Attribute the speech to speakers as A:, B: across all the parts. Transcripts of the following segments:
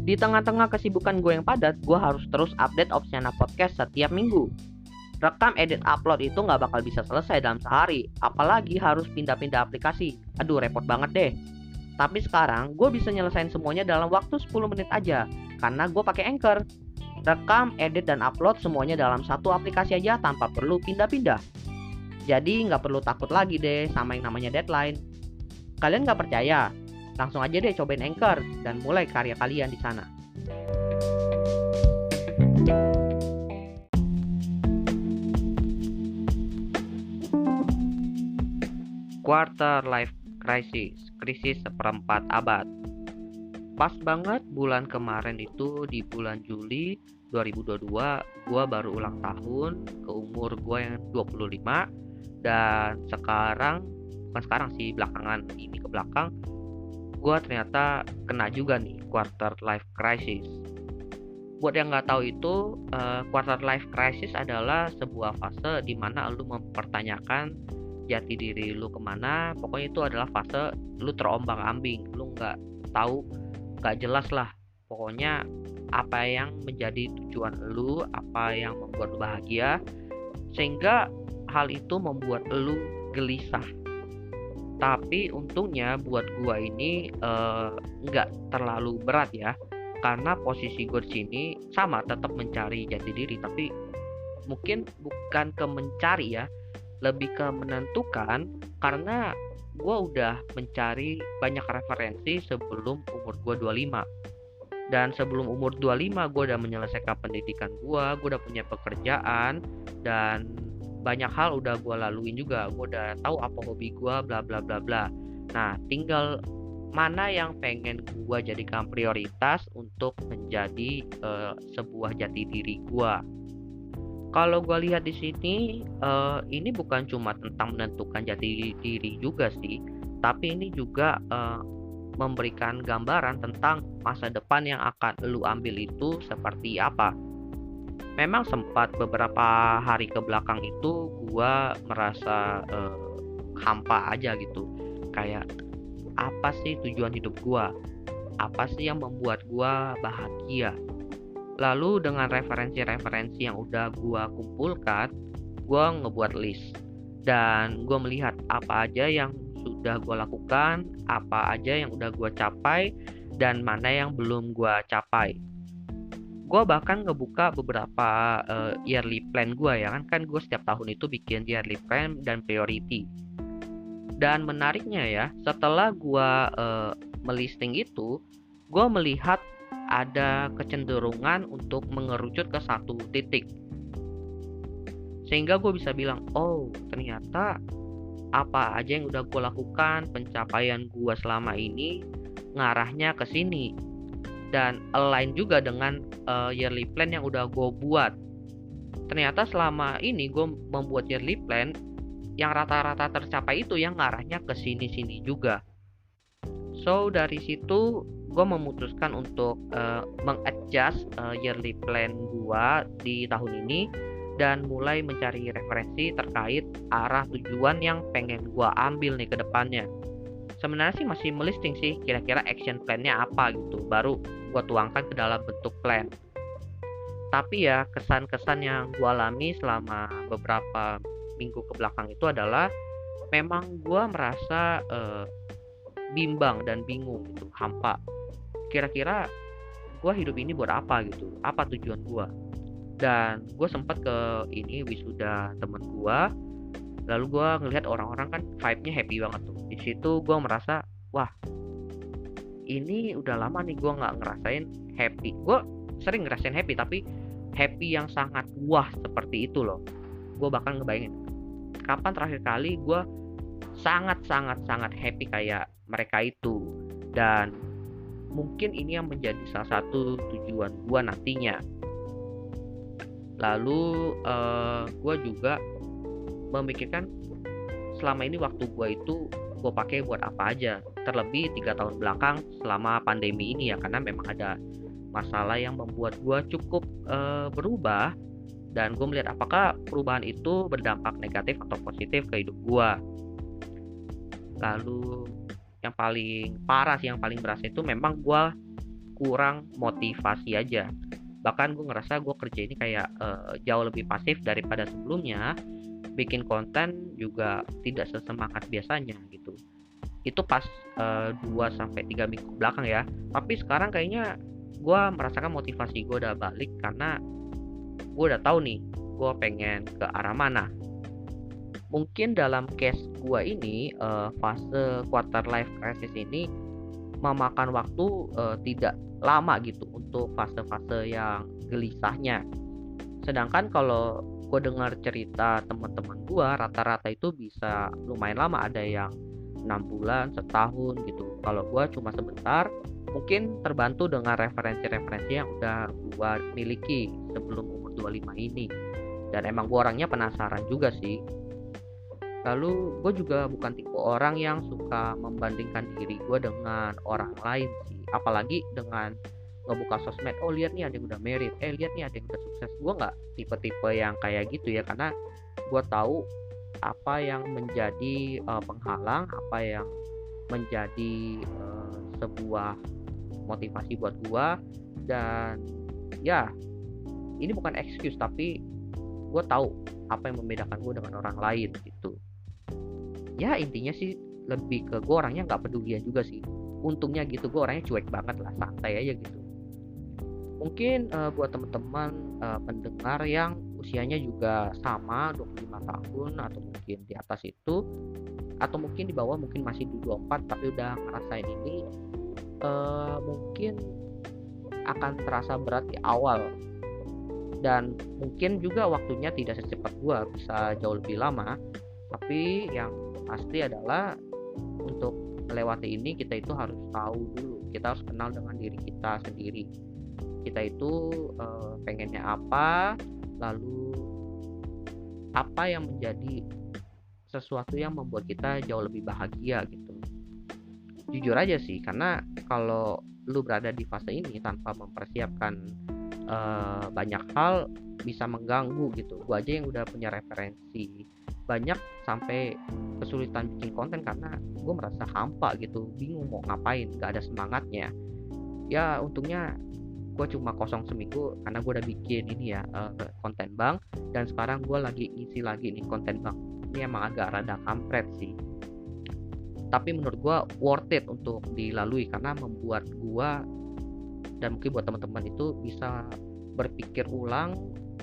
A: Di tengah-tengah kesibukan gue yang padat, gue harus terus update Opsiana Podcast setiap minggu. Rekam, edit, upload itu nggak bakal bisa selesai dalam sehari, apalagi harus pindah-pindah aplikasi. Aduh, repot banget deh. Tapi sekarang gue bisa nyelesain semuanya dalam waktu 10 menit aja, karena gue pakai Anchor. Rekam, edit, dan upload semuanya dalam satu aplikasi aja tanpa perlu pindah-pindah. Jadi nggak perlu takut lagi deh sama yang namanya deadline. Kalian nggak percaya? Langsung aja deh cobain Anchor dan mulai karya kalian di sana. Quarter life crisis, krisis seperempat abad. Pas banget bulan kemarin itu, di bulan Juli 2022, gue baru ulang tahun ke umur gue yang 25. Dan belakangan ini ke belakang, gue ternyata kena juga nih quarter life crisis. Buat yang nggak tahu itu, quarter life crisis adalah sebuah fase di mana lu mempertanyakan jati diri lu kemana. Pokoknya itu adalah fase lu terombang-ambing, lu nggak tahu, nggak jelas lah. Pokoknya apa yang menjadi tujuan lu, apa yang membuat lu bahagia, sehingga hal itu membuat lu gelisah. Tapi untungnya buat gua ini nggak terlalu berat ya, karena posisi gue di sini sama, tetap mencari jati diri, tapi mungkin bukan ke mencari ya, lebih ke menentukan, karena gue udah mencari banyak referensi sebelum umur gue 25. Dan sebelum umur 25 gue udah menyelesaikan pendidikan gue udah punya pekerjaan, dan banyak hal udah gue laluin juga. Gue udah tahu apa hobi gue, bla bla bla bla. Nah, tinggal mana yang pengen gue jadikan prioritas untuk menjadi sebuah jati diri gue. Kalau gue lihat di sini, ini bukan cuma tentang menentukan jati diri juga sih, tapi ini juga memberikan gambaran tentang masa depan yang akan lu ambil itu seperti apa. Memang sempat beberapa hari ke belakang itu gue merasa hampa aja gitu. Kayak apa sih tujuan hidup gue? Apa sih yang membuat gue bahagia? Lalu dengan referensi-referensi yang udah gue kumpulkan, gue ngebuat list. Dan gue melihat apa aja yang sudah gue lakukan, apa aja yang udah gue capai, dan mana yang belum gue capai. Gue bahkan ngebuka beberapa yearly plan gue ya, kan gue setiap tahun itu bikin yearly plan dan priority. Dan menariknya ya, setelah gue melisting itu, gue melihat ada kecenderungan untuk mengerucut ke satu titik, sehingga gue bisa bilang, oh ternyata apa aja yang udah gue lakukan, pencapaian gue selama ini ngarahnya ke sini, dan align juga dengan yearly plan yang udah gue buat. Ternyata selama ini gue membuat yearly plan yang rata-rata tercapai itu yang ngarahnya ke sini-sini juga. So dari situ gue memutuskan untuk mengadjust yearly plan gue di tahun ini, dan mulai mencari referensi terkait arah tujuan yang pengen gue ambil nih ke depannya. Sebenarnya sih masih melisting sih kira-kira action plan-nya apa gitu, baru gue tuangkan ke dalam bentuk plan. Tapi ya kesan-kesan yang gue alami selama beberapa minggu ke belakang itu adalah memang gue merasa bimbang dan bingung gitu, hampa. Kira-kira gue hidup ini buat apa gitu, apa tujuan gue. Dan gue sempat ke ini wisuda temen gue, lalu gue ngelihat orang-orang kan vibe-nya happy banget tuh. Di situ gue merasa, wah ini udah lama nih gue nggak ngerasain happy. Gue sering ngerasain happy, tapi happy yang sangat wah seperti itu loh. Gue bahkan ngebayangin kapan terakhir kali gue sangat happy kayak mereka itu. Dan mungkin ini yang menjadi salah satu tujuan gue nantinya. Lalu gue juga memikirkan selama ini waktu gue itu gue pakai buat apa aja. Terlebih 3 tahun belakang selama pandemi ini ya, karena memang ada masalah yang membuat gue cukup berubah. Dan gue melihat apakah perubahan itu berdampak negatif atau positif ke hidup gue. Lalu yang paling parah sih, yang paling berasa itu memang gue kurang motivasi aja. Bahkan gue ngerasa gue kerja ini kayak jauh lebih pasif daripada sebelumnya. Bikin konten juga tidak sesemangat biasanya gitu. Itu pas 2-3 minggu belakang ya. Tapi sekarang kayaknya gue merasakan motivasi gue udah balik, karena gue udah tahu nih gue pengen ke arah mana. Mungkin dalam case gue ini, fase quarter life crisis ini memakan waktu tidak lama gitu untuk fase-fase yang gelisahnya. Sedangkan kalau gue dengar cerita teman-teman gue, rata-rata itu bisa lumayan lama, ada yang 6 bulan, setahun gitu. Kalau gue cuma sebentar, mungkin terbantu dengan referensi-referensi yang udah gue miliki sebelum umur 25 ini. Dan emang gue orangnya penasaran juga sih. Lalu gue juga bukan tipe orang yang suka membandingkan diri gue dengan orang lain sih. Apalagi dengan ngebuka sosmed, oh lihat nih ada yang udah married, lihat nih ada yang udah sukses. Gue nggak tipe-tipe yang kayak gitu ya, karena gue tahu apa yang menjadi penghalang, apa yang menjadi sebuah motivasi buat gue. Dan ya, ini bukan excuse, tapi gue tahu apa yang membedakan gue dengan orang lain gitu. Ya intinya sih lebih ke gue orangnya nggak pedulian juga sih. Untungnya gitu, gue orangnya cuek banget lah, santai aja gitu. Mungkin buat teman-teman pendengar yang usianya juga sama 25 tahun atau mungkin di atas itu, atau mungkin di bawah, mungkin masih di 24 tapi udah ngerasain ini, mungkin akan terasa berat di awal, dan mungkin juga waktunya tidak secepat gua, bisa jauh lebih lama. Tapi yang pasti adalah untuk melewati ini kita itu harus tahu dulu, kita harus kenal dengan diri kita sendiri. Kita itu pengennya apa, lalu apa yang menjadi sesuatu yang membuat kita jauh lebih bahagia gitu. Jujur aja sih, karena kalau lu berada di fase ini tanpa mempersiapkan banyak hal, bisa mengganggu gitu. Gue aja yang udah punya referensi banyak sampai kesulitan bikin konten karena gue merasa hampa gitu, bingung mau ngapain, gak ada semangatnya. Ya untungnya gue cuma kosong seminggu karena gue udah bikin ini ya, konten bang, dan sekarang gue lagi ngisi lagi nih konten bang. Ini emang agak rada kampret sih, tapi menurut gue worth it untuk dilalui, karena membuat gue dan mungkin buat teman-teman itu bisa berpikir ulang,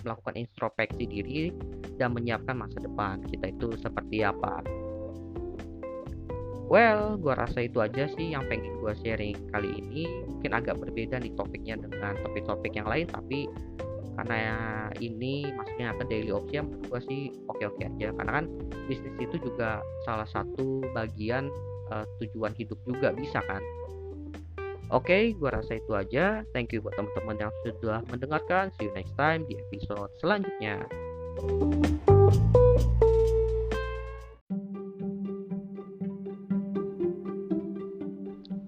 A: melakukan introspeksi diri, dan menyiapkan masa depan kita itu seperti apa. Well, gue rasa itu aja sih yang pengen gue sharing kali ini. Mungkin agak berbeda nih topiknya dengan topik-topik yang lain, tapi karena ini maksudnya ke daily option, menurut gue sih oke-oke aja. Karena kan bisnis itu juga salah satu bagian tujuan hidup juga, bisa kan. Oke, gue rasa itu aja. Thank you buat teman-teman yang sudah mendengarkan. See you next time di episode selanjutnya.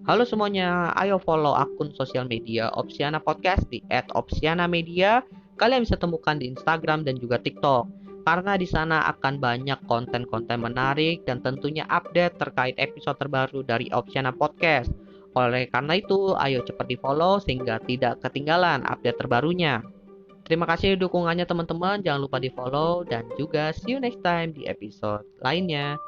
A: Halo semuanya, ayo follow akun sosial media Opsiana Podcast di @opsianamedia. Kalian bisa temukan di Instagram dan juga TikTok, karena di sana akan banyak konten-konten menarik dan tentunya update terkait episode terbaru dari Opsiana Podcast. Oleh karena itu, ayo cepat di follow sehingga tidak ketinggalan update terbarunya. Terima kasih dukungannya teman-teman, jangan lupa di follow dan juga see you next time di episode lainnya.